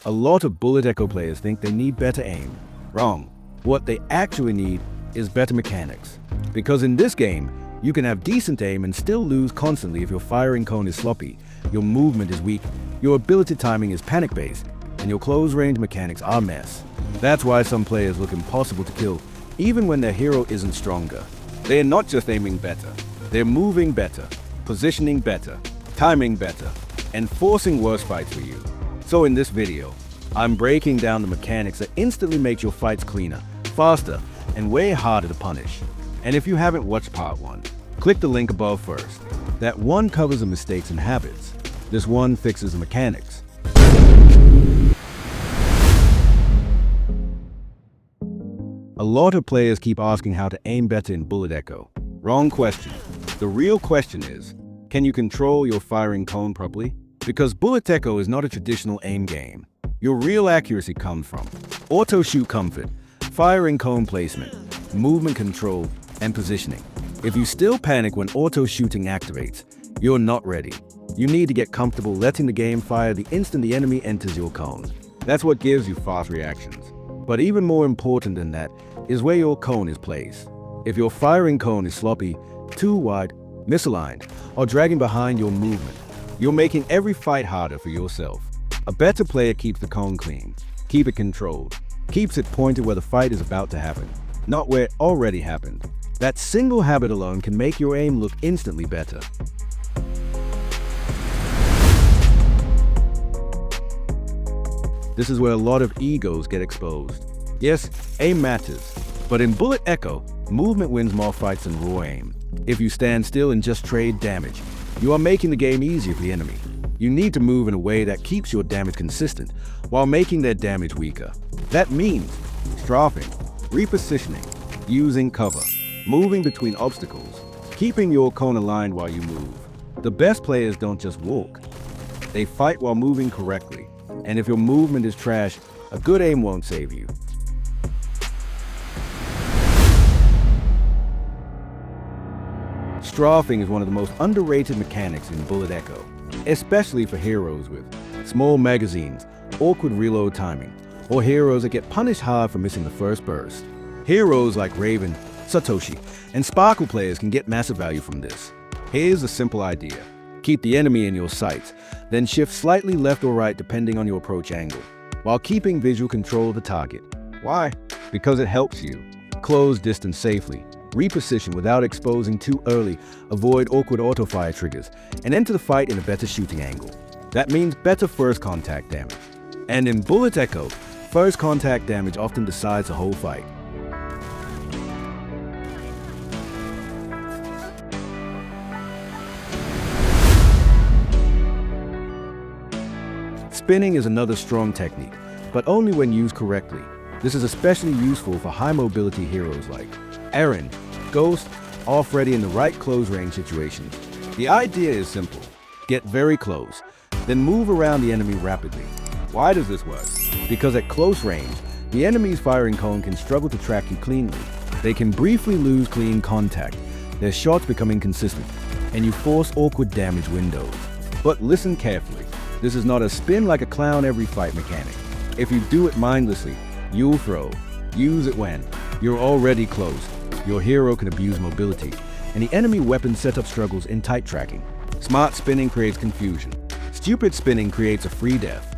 A lot of Bullet Echo players think they need better aim. Wrong. What they actually need is better mechanics. Because in this game, you can have decent aim and still lose constantly if your firing cone is sloppy, your movement is weak, your ability timing is panic-based, and your close range mechanics are a mess. That's why some players look impossible to kill, even when their hero isn't stronger. They are not just aiming better, they're moving better, positioning better, timing better, and forcing worse fights for you. So in this video, I'm breaking down the mechanics that instantly make your fights cleaner, faster, and way harder to punish. And if you haven't watched part 1, click the link above first. That one covers the mistakes and habits. This one fixes the mechanics. A lot of players keep asking how to aim better in Bullet Echo. Wrong question. The real question is, can you control your firing cone properly? Because Bullet Echo is not a traditional aim game. Your real accuracy comes from auto shoot comfort, firing cone placement, movement control, and positioning. If you still panic when auto shooting activates, you're not ready. You need to get comfortable letting the game fire the instant the enemy enters your cone. That's what gives you fast reactions. But even more important than that is where your cone is placed. If your firing cone is sloppy, too wide, misaligned, or dragging behind your movement, you're making every fight harder for yourself. A better player keeps the cone clean, keeps it controlled, keeps it pointed where the fight is about to happen, not where it already happened. That single habit alone can make your aim look instantly better. This is where a lot of egos get exposed. Yes, aim matters, but in Bullet Echo, movement wins more fights than raw aim. If you stand still and just trade damage, you are making the game easier for the enemy. You need to move in a way that keeps your damage consistent while making their damage weaker. That means strafing, repositioning, using cover, moving between obstacles, keeping your cone aligned while you move. The best players don't just walk, they fight while moving correctly. And if your movement is trash, a good aim won't save you. Strafing is one of the most underrated mechanics in Bullet Echo, especially for heroes with small magazines, awkward reload timing, or heroes that get punished hard for missing the first burst. Heroes like Raven, Satoshi, and Sparkle players can get massive value from this. Here's a simple idea. Keep the enemy in your sights, then shift slightly left or right depending on your approach angle, while keeping visual control of the target. Why? Because it helps you close distance safely, reposition without exposing too early, avoid awkward auto-fire triggers, and enter the fight in a better shooting angle. That means better first contact damage. And in Bullet Echo, first contact damage often decides the whole fight. Spinning is another strong technique, but only when used correctly. This is especially useful for high mobility heroes like Aaron, Ghost, or Freddy in the right close range situations. The idea is simple. Get very close, then move around the enemy rapidly. Why does this work? Because at close range, the enemy's firing cone can struggle to track you cleanly. They can briefly lose clean contact, their shots become inconsistent, and you force awkward damage windows. But listen carefully. This is not a spin like a clown every fight mechanic. If you do it mindlessly, you'll throw. Use it when you're already close. Your hero can abuse mobility, and the enemy weapon setup struggles in tight tracking. Smart spinning creates confusion. Stupid spinning creates a free death.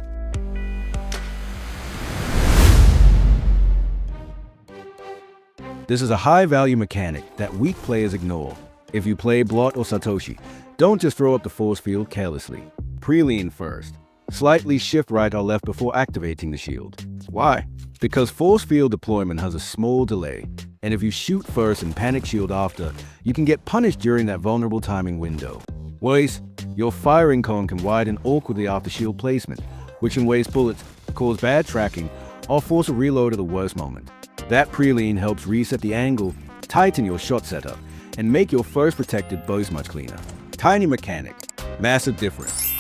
This is a high-value mechanic that weak players ignore. If you play BLOT or SATOSHI, don't just throw up the force field carelessly. Pre-lean first. Slightly shift right or left before activating the shield. Why? Because force field deployment has a small delay, and if you shoot first and panic shield after, you can get punished during that vulnerable timing window. Worse, your firing cone can widen awkwardly after shield placement, which can waste bullets, cause bad tracking, or force a reload at the worst moment. That pre-lean helps reset the angle, tighten your shot setup, and make your first protected burst much cleaner. Tiny mechanic, massive difference.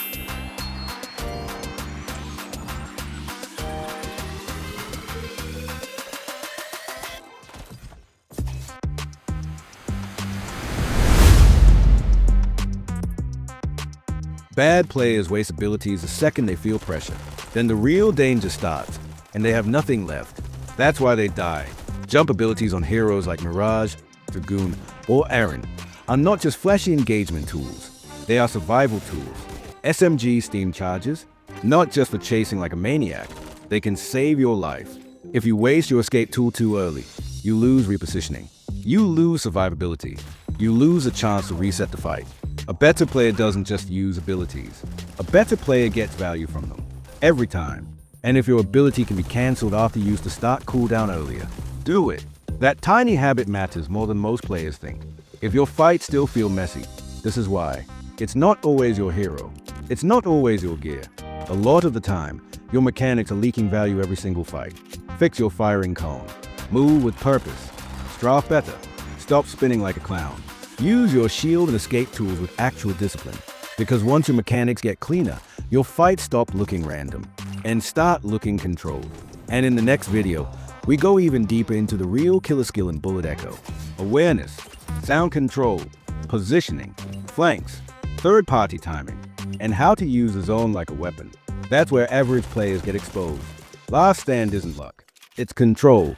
Bad players waste abilities the second they feel pressure. Then the real danger starts, and they have nothing left. That's why they die. Jump abilities on heroes like Mirage, Dragoon, or Aaron are not just flashy engagement tools. They are survival tools. SMG steam charges, not just for chasing like a maniac. They can save your life. If you waste your escape tool too early, you lose repositioning. You lose survivability. You lose a chance to reset the fight. A better player doesn't just use abilities. A better player gets value from them. Every time. And if your ability can be cancelled after you used the start cooldown earlier, do it. That tiny habit matters more than most players think. If your fights still feel messy, this is why. It's not always your hero. It's not always your gear. A lot of the time, your mechanics are leaking value every single fight. Fix your firing cone. Move with purpose. Strafe better. Stop spinning like a clown. Use your shield and escape tools with actual discipline. Because once your mechanics get cleaner, your fights stop looking random and start looking controlled. And in the next video, we go even deeper into the real killer skill in Bullet Echo. Awareness, sound control, positioning, flanks, third-party timing, and how to use the zone like a weapon. That's where average players get exposed. Last stand isn't luck. It's control.